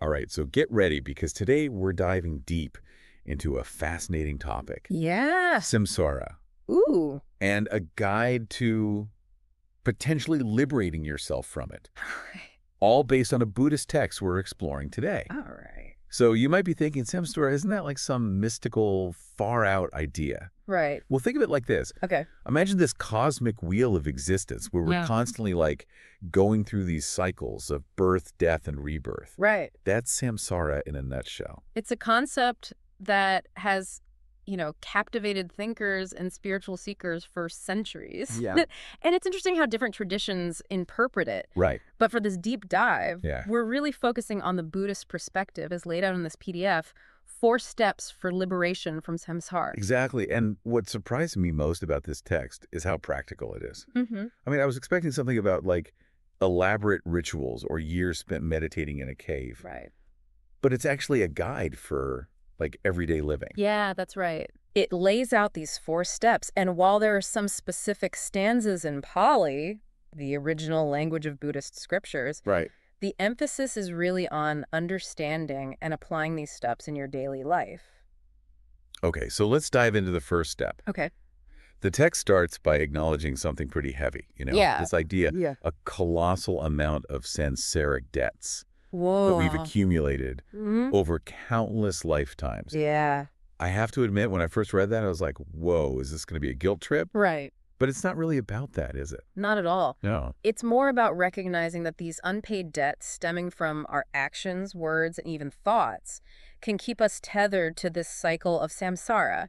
All right, so get ready because today we're diving deep into a fascinating topic. Yeah. Samsara, Ooh. and a guide to potentially liberating yourself from it, all based on a Buddhist text we're exploring today. All right. So you might be thinking, Samsara, isn't that like some mystical, far-out idea? Right. Well, think of it like this. Okay. Imagine this cosmic wheel of existence where we're constantly like going through these cycles of birth, death, and rebirth. Right. That's samsara in a nutshell. It's a concept that has, captivated thinkers and spiritual seekers for centuries. Yeah. And it's interesting how different traditions interpret it. Right. But for this deep dive, Yeah. we're really focusing on the Buddhist perspective as laid out in this PDF, 4 steps for liberation from samsara. Exactly. And what surprised me most about this text is how practical it is. Mm-hmm. I mean, I was expecting something about like elaborate rituals or years spent meditating in a cave. Right. But it's actually a guide for like everyday living. Yeah, that's right. It lays out these 4 steps, and while there are some specific stanzas in Pali, the original language of Buddhist scriptures, Right. the emphasis is really on understanding and applying these steps in your daily life. Okay, so let's dive into the first step. Okay. The text starts by acknowledging something pretty heavy, Yeah. this idea, Yeah. a colossal amount of Sansaric debts Whoa. that we've accumulated Mhm. over countless lifetimes. Yeah. I have to admit, when I first read that, I was like, whoa, is this going to be a guilt trip? Right. But it's not really about that, is it? Not at all. No. It's more about recognizing that these unpaid debts stemming from our actions, words, and even thoughts can keep us tethered to this cycle of samsara.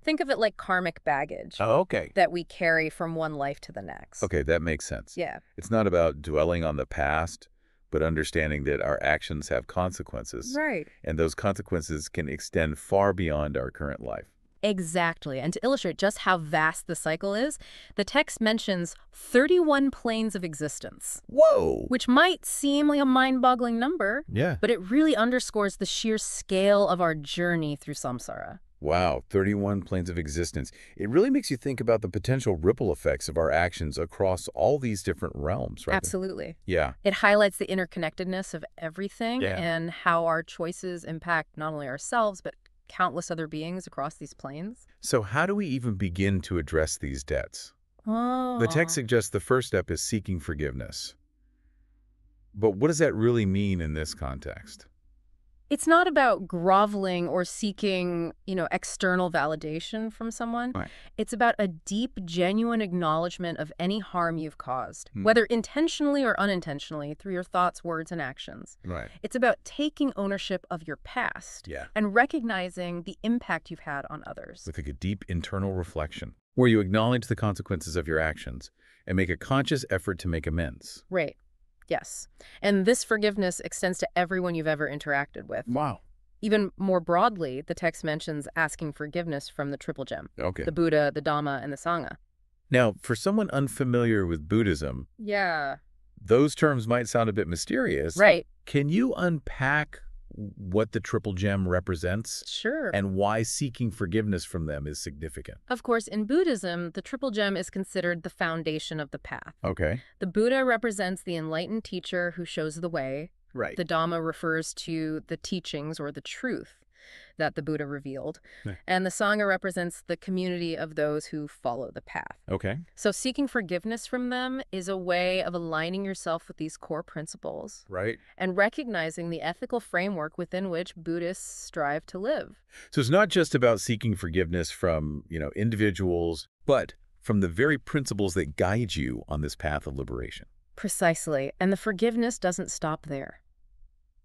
Think of it like karmic baggage Oh, okay. that we carry from one life to the next. Okay, that makes sense. Yeah. It's not about dwelling on the past, but understanding that our actions have consequences. Right. And those consequences can extend far beyond our current life. Exactly. And to illustrate just how vast the cycle is, the text mentions 31 planes of existence, Whoa! which might seem like a mind-boggling number, Yeah. but it really underscores the sheer scale of our journey through samsara. Wow, 31 planes of existence. It really makes you think about the potential ripple effects of our actions across all these different realms, right? Absolutely. Yeah. It highlights the interconnectedness of everything Yeah. and how our choices impact not only ourselves, but countless other beings across these planes. So how do we even begin to address these debts? Oh. The text suggests the first step is seeking forgiveness. But what does that really mean in this context? It's not about groveling or seeking, external validation from someone. Right. It's about a deep, genuine acknowledgement of any harm you've caused, whether intentionally or unintentionally, through your thoughts, words, and actions. Right. It's about taking ownership of your past Yeah. and recognizing the impact you've had on others. With like a deep internal reflection, where you acknowledge the consequences of your actions and make a conscious effort to make amends. Right. Yes. And this forgiveness extends to everyone you've ever interacted with. Wow. Even more broadly, the text mentions asking forgiveness from the Triple Gem, Okay. the Buddha, the Dhamma, and the Sangha. Now, for someone unfamiliar with Buddhism, Yeah. those terms might sound a bit mysterious. Right. Can you unpack what the Triple Gem represents Sure. and why seeking forgiveness from them is significant? Of course, in Buddhism, the Triple Gem is considered the foundation of the path. Okay. The Buddha represents the enlightened teacher who shows the way. Right. The Dhamma refers to the teachings or the truth that the Buddha revealed. Yeah. And the Sangha represents the community of those who follow the path. Okay. So seeking forgiveness from them is a way of aligning yourself with these core principles Right. and recognizing the ethical framework within which Buddhists strive to live. So it's not just about seeking forgiveness from, individuals, but from the very principles that guide you on this path of liberation. Precisely. And the forgiveness doesn't stop there.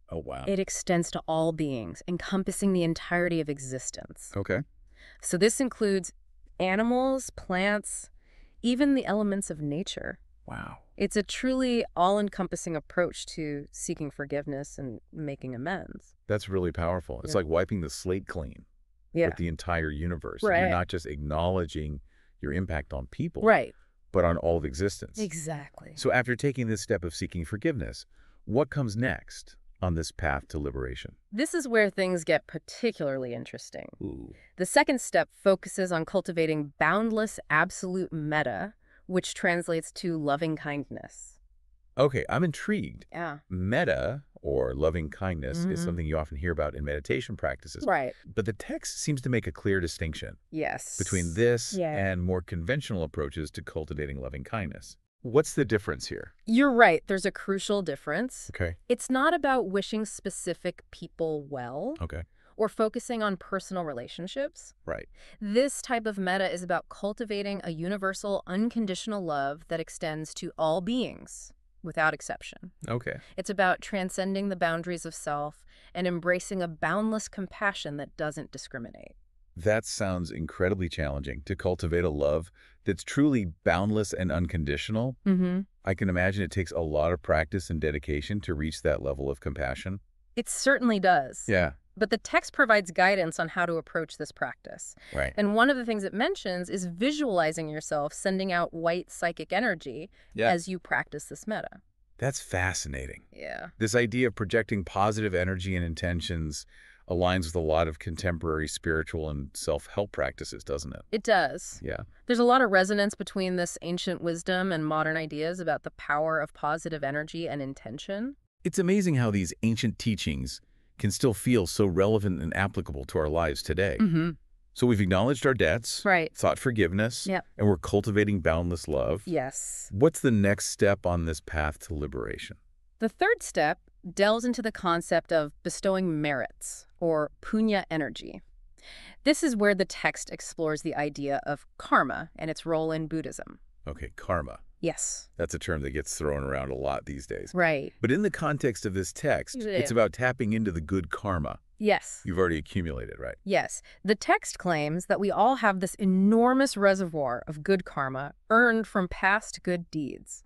Oh, wow. It extends to all beings, encompassing the entirety of existence. Okay. So this includes animals, plants, even the elements of nature. Wow. It's a truly all-encompassing approach to seeking forgiveness and making amends. That's really powerful. It's Yeah. like wiping the slate clean Yeah. with the entire universe. Right. You're not just acknowledging your impact on people, Right. but on all of existence. Exactly. So after taking this step of seeking forgiveness, what comes next on this path to liberation? This is where things get particularly interesting. Ooh. The second step focuses on cultivating boundless absolute metta, which translates to loving kindness. Okay, I'm intrigued. Yeah. Metta, or loving kindness is Mm-hmm. something you often hear about in meditation practices. Right. But the text seems to make a clear distinction Yes. between this Yeah. and more conventional approaches to cultivating loving kindness. What's the difference here? You're right. There's a crucial difference. Okay. It's not about wishing specific people well Okay. or focusing on personal relationships. Right. This type of metta is about cultivating a universal, unconditional love that extends to all beings, without exception. Okay. It's about transcending the boundaries of self and embracing a boundless compassion that doesn't discriminate. That sounds incredibly challenging, to cultivate a love that's truly boundless and unconditional. Mm-hmm. I can imagine it takes a lot of practice and dedication to reach that level of compassion. It certainly does. Yeah. But the text provides guidance on how to approach this practice. Right. And one of the things it mentions is visualizing yourself sending out white psychic energy as you practice this metta. That's fascinating. Yeah. This idea of projecting positive energy and intentions aligns with a lot of contemporary spiritual and self-help practices, doesn't it? It does. Yeah. There's a lot of resonance between this ancient wisdom and modern ideas about the power of positive energy and intention. It's amazing how these ancient teachings can still feel so relevant and applicable to our lives today. Mm-hmm. So we've acknowledged our debts, Right. sought forgiveness, Yep. and we're cultivating boundless love. Yes. What's the next step on this path to liberation? The third step delves into the concept of bestowing merits, or punya energy. This is where the text explores the idea of karma and its role in Buddhism. Okay, karma. Yes. That's a term that gets thrown around a lot these days. Right. But in the context of this text, Yeah. it's about tapping into the good karma Yes. you've already accumulated, right? Yes. The text claims that we all have this enormous reservoir of good karma earned from past good deeds.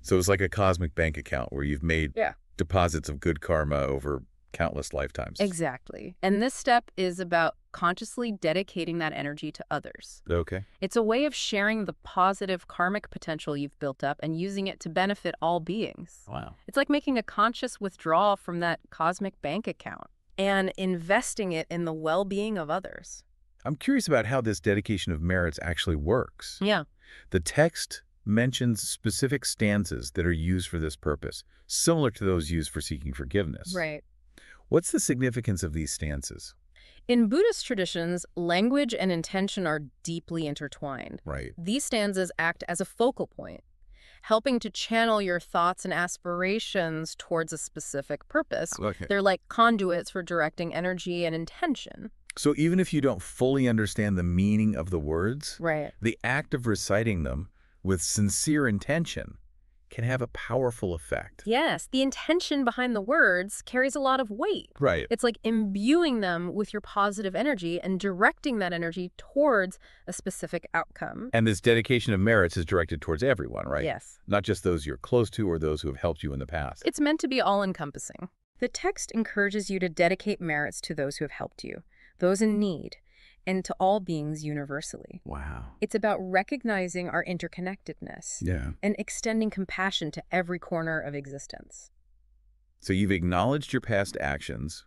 So it's like a cosmic bank account where you've made Yeah. deposits of good karma over countless lifetimes. Exactly. And this step is about consciously dedicating that energy to others. Okay. It's a way of sharing the positive karmic potential you've built up and using it to benefit all beings. Wow. It's like making a conscious withdrawal from that cosmic bank account and investing it in the well-being of others. I'm curious about how this dedication of merits actually works. Yeah. The text mentions specific stanzas that are used for this purpose, similar to those used for seeking forgiveness. Right. What's the significance of these stanzas? In Buddhist traditions, language and intention are deeply intertwined. Right. These stanzas act as a focal point, helping to channel your thoughts and aspirations towards a specific purpose. Okay. They're like conduits for directing energy and intention. So even if you don't fully understand the meaning of the words, Right. the act of reciting them with sincere intention can have a powerful effect. Yes, the intention behind the words carries a lot of weight. Right. It's like imbuing them with your positive energy and directing that energy towards a specific outcome. And this dedication of merits is directed towards everyone, right? Yes. Not just those you're close to or those who have helped you in the past. It's meant to be all-encompassing. The text encourages you to dedicate merits to those who have helped you, those in need, and to all beings universally. Wow. It's about recognizing our interconnectedness Yeah. and extending compassion to every corner of existence. So you've acknowledged your past actions,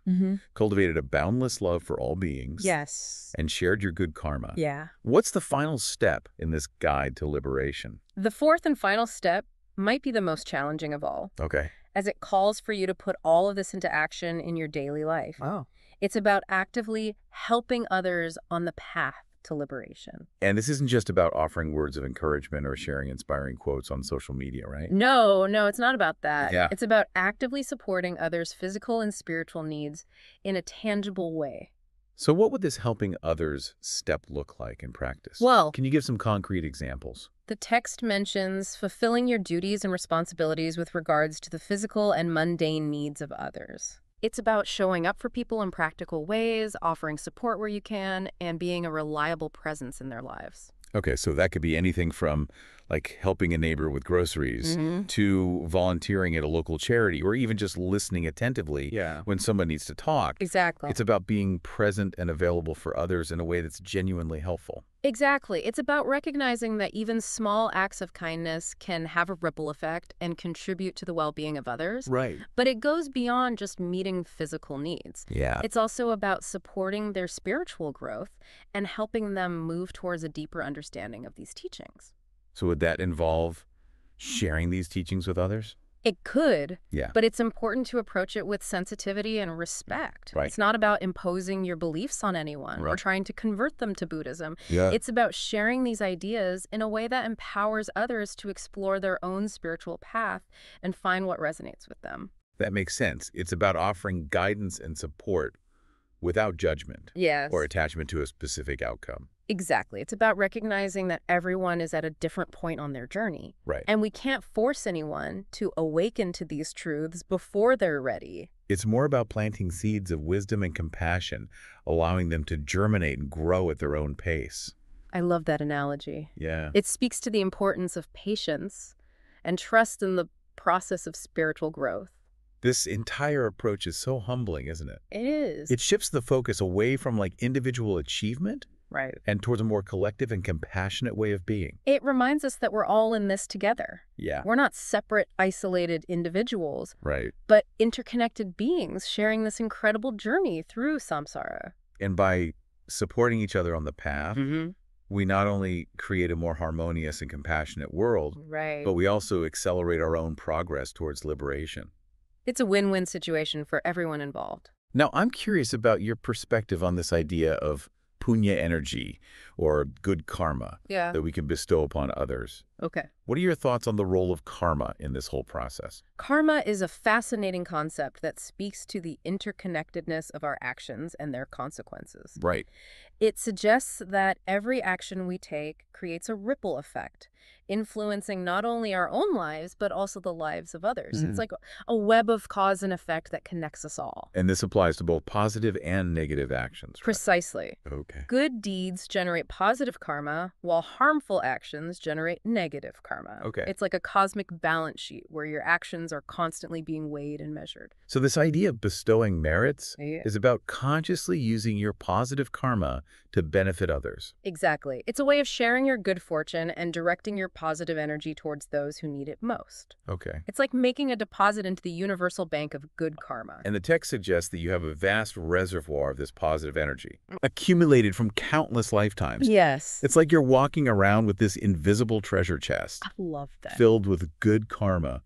cultivated a boundless love for all beings, Yes. and shared your good karma. Yeah. What's the final step in this guide to liberation? The fourth and final step might be the most challenging of all, Okay. as it calls for you to put all of this into action in your daily life. Wow. It's about actively helping others on the path to liberation. And this isn't just about offering words of encouragement or sharing inspiring quotes on social media, right? No, it's not about that. Yeah. It's about actively supporting others' physical and spiritual needs in a tangible way. So what would this helping others step look like in practice? Well, Can you give some concrete examples? the text mentions fulfilling your duties and responsibilities with regards to the physical and mundane needs of others. It's about showing up for people in practical ways, offering support where you can, and being a reliable presence in their lives. Okay, so that could be anything from like helping a neighbor with groceries to volunteering at a local charity or even just listening attentively when someone needs to talk. Exactly. It's about being present and available for others in a way that's genuinely helpful. Exactly. It's about recognizing that even small acts of kindness can have a ripple effect and contribute to the well-being of others. Right. But it goes beyond just meeting physical needs. Yeah. It's also about supporting their spiritual growth and helping them move towards a deeper understanding of these teachings. So would that involve sharing these teachings with others? It could, Yeah. but it's important to approach it with sensitivity and respect. Right. It's not about imposing your beliefs on anyone or Right. trying to convert them to Buddhism. Yeah. It's about sharing these ideas in a way that empowers others to explore their own spiritual path and find what resonates with them. That makes sense. It's about offering guidance and support without judgment Yes. or attachment to a specific outcome. Exactly. It's about recognizing that everyone is at a different point on their journey. Right. And we can't force anyone to awaken to these truths before they're ready. It's more about planting seeds of wisdom and compassion, allowing them to germinate and grow at their own pace. I love that analogy. Yeah. It speaks to the importance of patience and trust in the process of spiritual growth. This entire approach is so humbling, isn't it? It is. It shifts the focus away from individual achievement Right. and towards a more collective and compassionate way of being. It reminds us that we're all in this together. Yeah. We're not separate, isolated individuals, Right. but interconnected beings sharing this incredible journey through samsara. And by supporting each other on the path, we not only create a more harmonious and compassionate world, Right. but we also accelerate our own progress towards liberation. It's a win-win situation for everyone involved. Now, I'm curious about your perspective on this idea of punya energy, or good karma, Yeah. that we can bestow upon others. Okay. What are your thoughts on the role of karma in this whole process? Karma is a fascinating concept that speaks to the interconnectedness of our actions and their consequences. Right. It suggests that every action we take creates a ripple effect, influencing not only our own lives, but also the lives of others. It's like a web of cause and effect that connects us all. And this applies to both positive and negative actions, right? Precisely. Okay. Good deeds generate positive karma, while harmful actions generate negative karma. Okay. It's like a cosmic balance sheet where your actions are constantly being weighed and measured. So this idea of bestowing merits Yeah. is about consciously using your positive karma to benefit others. Exactly. It's a way of sharing your good fortune and directing your positive energy towards those who need it most. Okay. It's like making a deposit into the universal bank of good karma. And the text suggests that you have a vast reservoir of this positive energy, accumulated from countless lifetimes. Yes. It's like you're walking around with this invisible treasure chest, I love that. filled with good karma,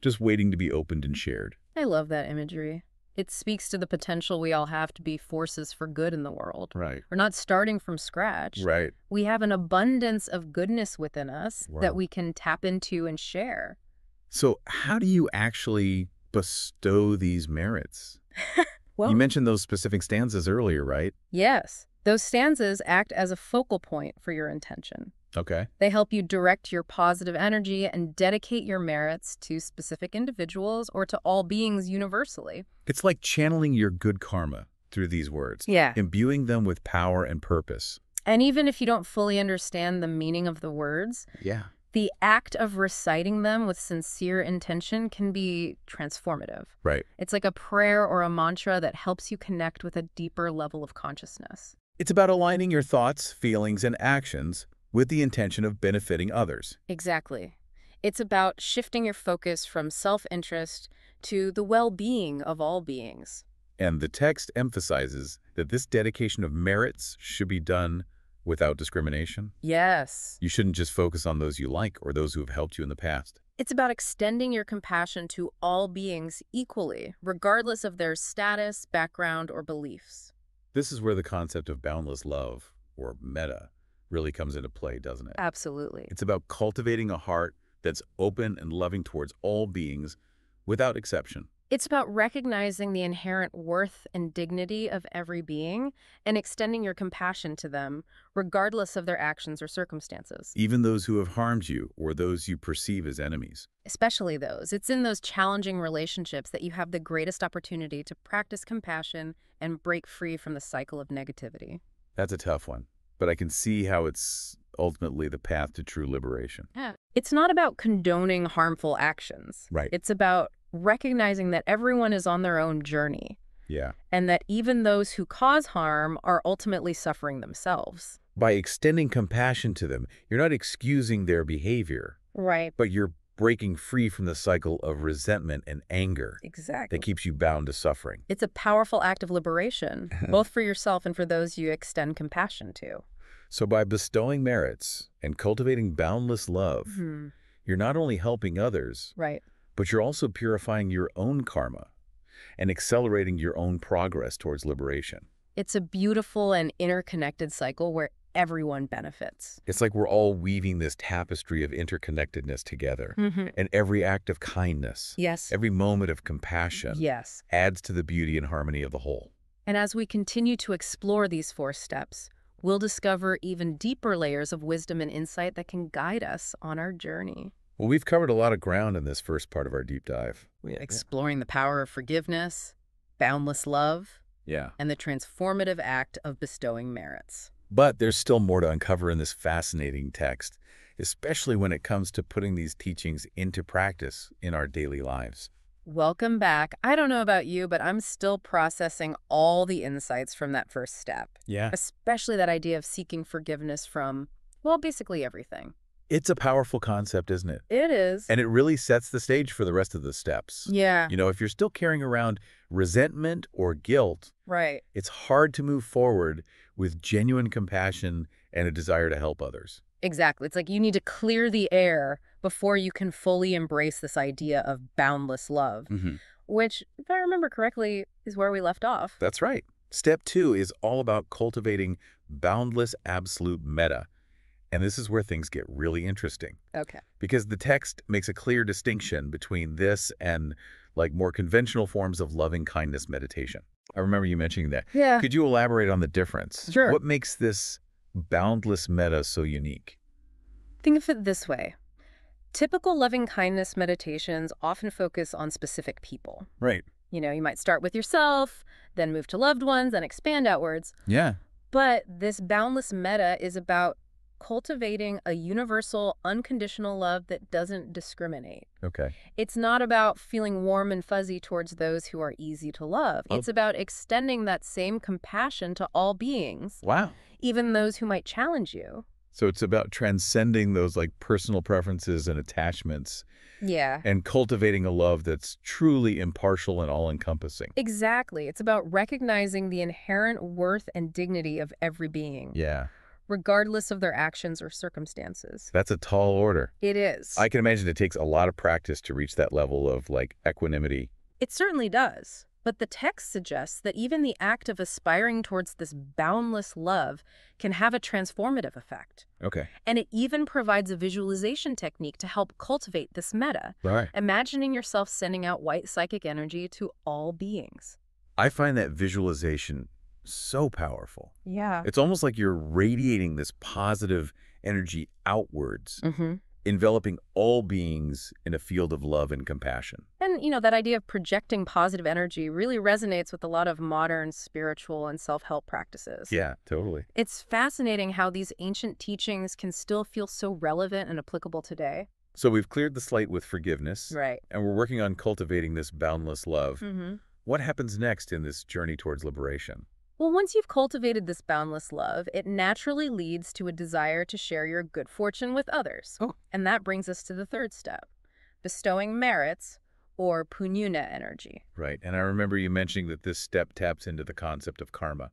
just waiting to be opened and shared. I love that imagery. It speaks to the potential we all have to be forces for good in the world. Right. We're not starting from scratch. Right. We have an abundance of goodness within us Wow. that we can tap into and share. So how do you actually bestow these merits? Well, You mentioned those specific stanzas earlier, right? yes, those stanzas act as a focal point for your intention. Okay. They help you direct your positive energy and dedicate your merits to specific individuals or to all beings universally. It's like channeling your good karma through these words, Yeah. imbuing them with power and purpose. And even if you don't fully understand the meaning of the words, Yeah. the act of reciting them with sincere intention can be transformative. Right. It's like a prayer or a mantra that helps you connect with a deeper level of consciousness. It's about aligning your thoughts, feelings, and actions with the intention of benefiting others. Exactly. It's about shifting your focus from self-interest to the well-being of all beings. And the text emphasizes that this dedication of merits should be done without discrimination. Yes. You shouldn't just focus on those you like or those who have helped you in the past. It's about extending your compassion to all beings equally, regardless of their status, background, or beliefs. This is where the concept of boundless love, or metta, really comes into play, doesn't it? Absolutely. It's about cultivating a heart that's open and loving towards all beings without exception. It's about recognizing the inherent worth and dignity of every being and extending your compassion to them, regardless of their actions or circumstances. Even those who have harmed you or those you perceive as enemies. Especially those. It's in those challenging relationships that you have the greatest opportunity to practice compassion and break free from the cycle of negativity. That's a tough one, but I can see how it's ultimately the path to true liberation. Yeah. It's not about condoning harmful actions. Right. It's about recognizing that everyone is on their own journey Yeah. and that even those who cause harm are ultimately suffering themselves. By extending compassion to them, you're not excusing their behavior, Right. but you're breaking free from the cycle of resentment and anger Exactly. that keeps you bound to suffering. It's a powerful act of liberation, both for yourself and for those you extend compassion to. So by bestowing merits and cultivating boundless love, you're not only helping others, Right. but you're also purifying your own karma and accelerating your own progress towards liberation. It's a beautiful and interconnected cycle where everyone benefits. It's like we're all weaving this tapestry of interconnectedness together. And every act of kindness, Yes. every moment of compassion Yes. adds to the beauty and harmony of the whole. And as we continue to explore these 4 steps, we'll discover even deeper layers of wisdom and insight that can guide us on our journey. Well, we've covered a lot of ground in this first part of our deep dive. Exploring the power of forgiveness, boundless love, Yeah. and the transformative act of bestowing merits. But there's still more to uncover in this fascinating text, especially when it comes to putting these teachings into practice in our daily lives. Welcome back. I don't know about you, but I'm still processing all the insights from that first step. Yeah. Especially that idea of seeking forgiveness from, well, basically everything. It's a powerful concept, isn't it? It is. And it really sets the stage for the rest of the steps. Yeah. You know, if you're still carrying around resentment or guilt, Right. it's hard to move forward with genuine compassion and a desire to help others. Exactly. It's like you need to clear the air before you can fully embrace this idea of boundless love, which, if I remember correctly, is where we left off. That's right. Step 2 is all about cultivating boundless absolute metta. And this is where things get really interesting. Okay. Because the text makes a clear distinction between this and like more conventional forms of loving kindness meditation. I remember you mentioning that. Yeah. Could you elaborate on the difference? Sure. What makes this boundless metta so unique? Think of it this way. Typical loving kindness meditations often focus on specific people. Right. You know, you might start with yourself, then move to loved ones, then expand outwards. Yeah. But this boundless metta is about cultivating a universal, unconditional love that doesn't discriminate. Okay. It's not about feeling warm and fuzzy towards those who are easy to love. It's about extending that same compassion to all beings, Wow. even those who might challenge you. So it's about transcending those like personal preferences and attachments Yeah. and cultivating a love that's truly impartial and all-encompassing. Exactly. It's about recognizing the inherent worth and dignity of every being, Yeah. regardless of their actions or circumstances. That's a tall order. It is. I can imagine it takes a lot of practice to reach that level of like equanimity. It certainly does. But the text suggests that even the act of aspiring towards this boundless love can have a transformative effect. Okay. And it even provides a visualization technique to help cultivate this metta, Right. imagining yourself sending out white psychic energy to all beings. I find that visualization so powerful. Yeah. It's almost like you're radiating this positive energy outwards, enveloping all beings in a field of love and compassion. And, you know, that idea of projecting positive energy really resonates with a lot of modern spiritual and self-help practices. Yeah, totally. It's fascinating how these ancient teachings can still feel so relevant and applicable today. So we've cleared the slate with forgiveness, Right. and we're working on cultivating this boundless love. Mm-hmm. What happens next in this journey towards liberation? Well, once you've cultivated this boundless love, it naturally leads to a desire to share your good fortune with others. Oh. And that brings us to the third step, bestowing merits or punya energy. Right, and I remember you mentioning that this step taps into the concept of karma.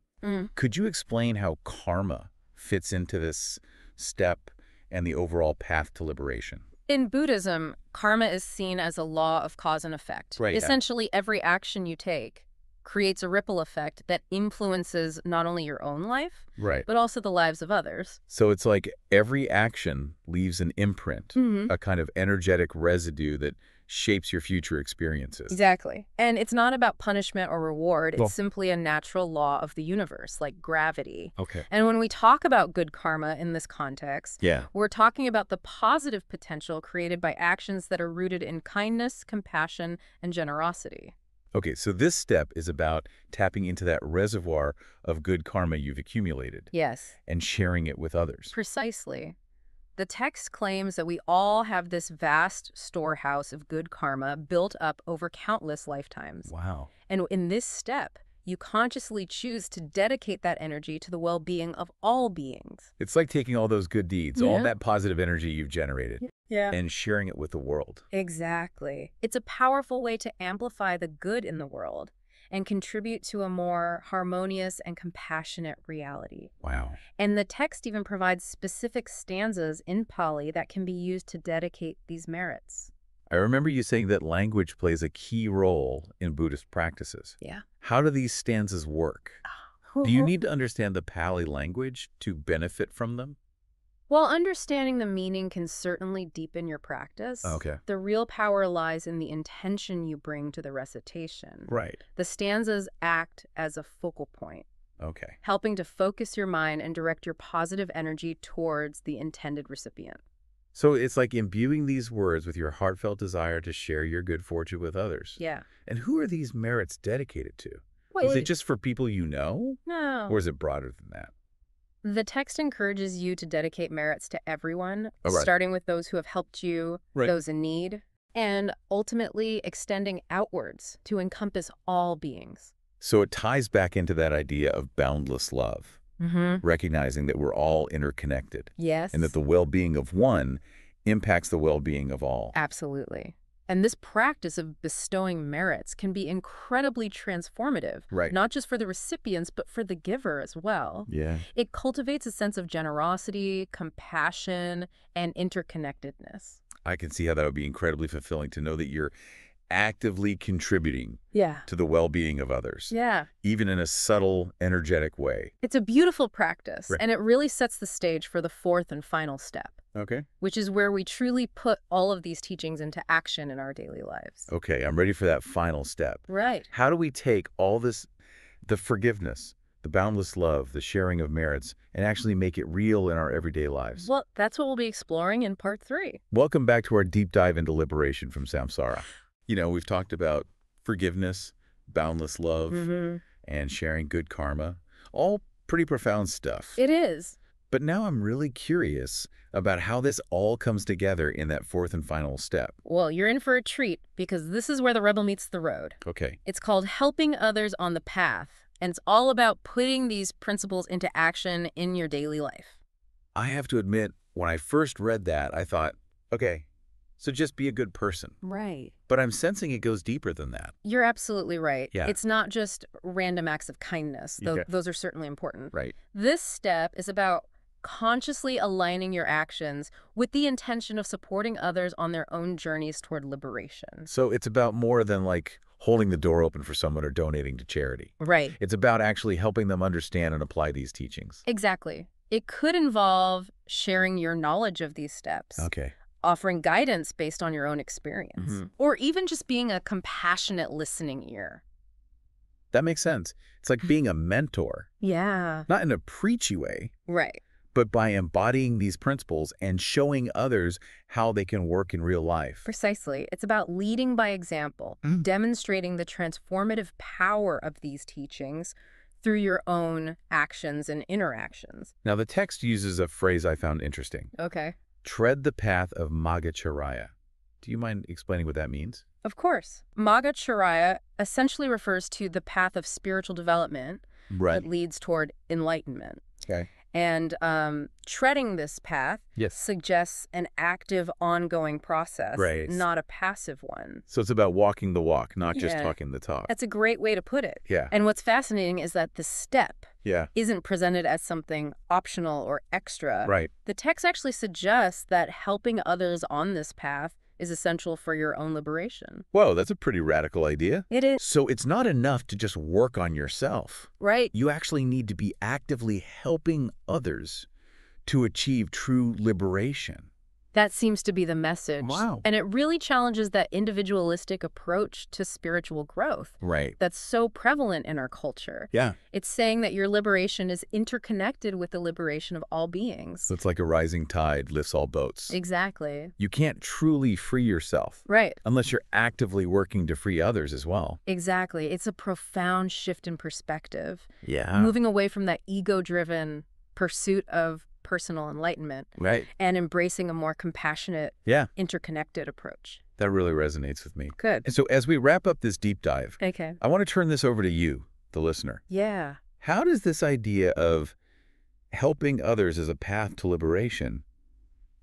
Could you explain how karma fits into this step and the overall path to liberation? In Buddhism, karma is seen as a law of cause and effect. Right, yeah. Essentially, every action you take creates a ripple effect that influences not only your own life, Right. but also the lives of others. So it's like every action leaves an imprint, a kind of energetic residue that shapes your future experiences. Exactly. And it's not about punishment or reward. It's simply a natural law of the universe, like gravity. Okay. And when we talk about good karma in this context, Yeah. we're talking about the positive potential created by actions that are rooted in kindness, compassion, and generosity. Okay, so this step is about tapping into that reservoir of good karma you've accumulated Yes. and sharing it with others. Precisely. The text claims that we all have this vast storehouse of good karma built up over countless lifetimes. Wow. And in this step, you consciously choose to dedicate that energy to the well-being of all beings. It's like taking all those good deeds, all that positive energy you've generated, Yeah. and sharing it with the world. Exactly. It's a powerful way to amplify the good in the world and contribute to a more harmonious and compassionate reality. Wow. And the text even provides specific stanzas in Pali that can be used to dedicate these merits. I remember you saying that language plays a key role in Buddhist practices. Yeah. How do these stanzas work? Do you need to understand the Pali language to benefit from them? While understanding the meaning can certainly deepen your practice, Okay. the real power lies in the intention you bring to the recitation. Right. The stanzas act as a focal point, Okay. helping to focus your mind and direct your positive energy towards the intended recipient. So it's like imbuing these words with your heartfelt desire to share your good fortune with others. Yeah. And who are these merits dedicated to? Wait, Is it just for people you know? No. Or is it broader than that? The text encourages you to dedicate merits to everyone, Oh, right. starting with those who have helped you, Right. those in need, and ultimately extending outwards to encompass all beings. So it ties back into that idea of boundless love, recognizing that we're all interconnected Yes. and that the well-being of one impacts the well-being of all. Absolutely. And this practice of bestowing merits can be incredibly transformative, Right. not just for the recipients, but for the giver as well. Yeah. It cultivates a sense of generosity, compassion, and interconnectedness. I can see how that would be incredibly fulfilling to know that you're actively contributing Yeah. to the well-being of others, Yeah. even in a subtle, energetic way. It's a beautiful practice, Right. and it really sets the stage for the fourth and final step, Okay. which is where we truly put all of these teachings into action in our daily lives. Okay, I'm ready for that final step. Right. How do we take all this, the forgiveness, the boundless love, the sharing of merits, and actually make it real in our everyday lives? Well, that's what we'll be exploring in part 3. Welcome back to our deep dive into liberation from samsara. You know, we've talked about forgiveness, boundless love, and sharing good karma. All pretty profound stuff. It is. But now I'm really curious about how this all comes together in that fourth and final step. Well, you're in for a treat, because this is where the rubber meets the road. Okay. It's called helping others on the path, and it's all about putting these principles into action in your daily life. I have to admit, when I first read that, I thought, okay, so just be a good person. Right. But I'm sensing it goes deeper than that. You're absolutely right. Yeah. It's not just random acts of kindness, though Okay. those are certainly important. Right. This step is about consciously aligning your actions with the intention of supporting others on their own journeys toward liberation. So it's about more than like holding the door open for someone or donating to charity. Right. It's about actually helping them understand and apply these teachings. Exactly. It could involve sharing your knowledge of these steps, Okay. offering guidance based on your own experience, or even just being a compassionate listening ear. That makes sense. It's like being a mentor, Yeah. not in a preachy way, Right. but by embodying these principles and showing others how they can work in real life. Precisely. It's about leading by example, demonstrating the transformative power of these teachings through your own actions and interactions. Now, the text uses a phrase I found interesting. Okay. Tread the path of Magacharya. Do you mind explaining what that means? Of course. Magacharya essentially refers to the path of spiritual development that leads toward enlightenment. Okay. And treading this path Yes. suggests an active, ongoing process, Right. not a passive one. So it's about walking the walk, not just Yeah. talking the talk. That's a great way to put it. Yeah. And what's fascinating is that the step Yeah. isn't presented as something optional or extra. Right. The text actually suggests that helping others on this path is essential for your own liberation. Whoa, that's a pretty radical idea. It is. So it's not enough to just work on yourself. Right. You actually need to be actively helping others to achieve true liberation. That seems to be the message. Wow. And it really challenges that individualistic approach to spiritual growth Right. that's so prevalent in our culture. Yeah. It's saying that your liberation is interconnected with the liberation of all beings. So it's like a rising tide lifts all boats. Exactly. You can't truly free yourself Right. unless you're actively working to free others as well. Exactly. It's a profound shift in perspective. Yeah. Moving away from that ego-driven pursuit of personal enlightenment Right. and embracing a more compassionate, Yeah. interconnected approach. That really resonates with me. Good. And so as we wrap up this deep dive, Okay. I want to turn this over to you, the listener. Yeah. How does this idea of helping others as a path to liberation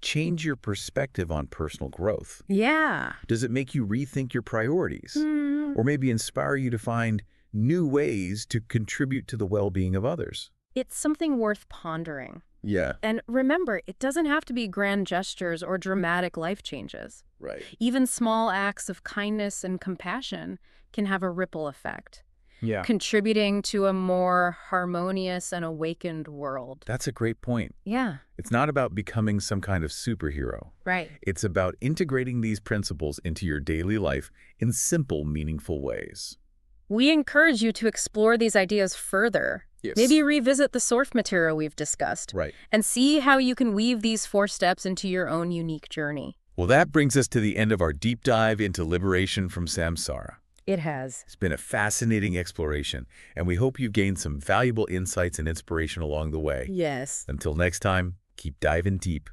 change your perspective on personal growth? Yeah. Does it make you rethink your priorities? Or maybe inspire you to find new ways to contribute to the well-being of others? It's something worth pondering. Yeah. And remember, it doesn't have to be grand gestures or dramatic life changes. Right. Even small acts of kindness and compassion can have a ripple effect, Yeah. contributing to a more harmonious and awakened world. That's a great point. Yeah, It's not about becoming some kind of superhero. right. It's about integrating these principles into your daily life in simple, meaningful ways. We encourage you to explore these ideas further. Yes. Maybe revisit the source material we've discussed. Right. And see how you can weave these 4 steps into your own unique journey. Well, that brings us to the end of our deep dive into liberation from samsara. It has. It's been a fascinating exploration, and we hope you've gained some valuable insights and inspiration along the way. Yes. Until next time, keep diving deep.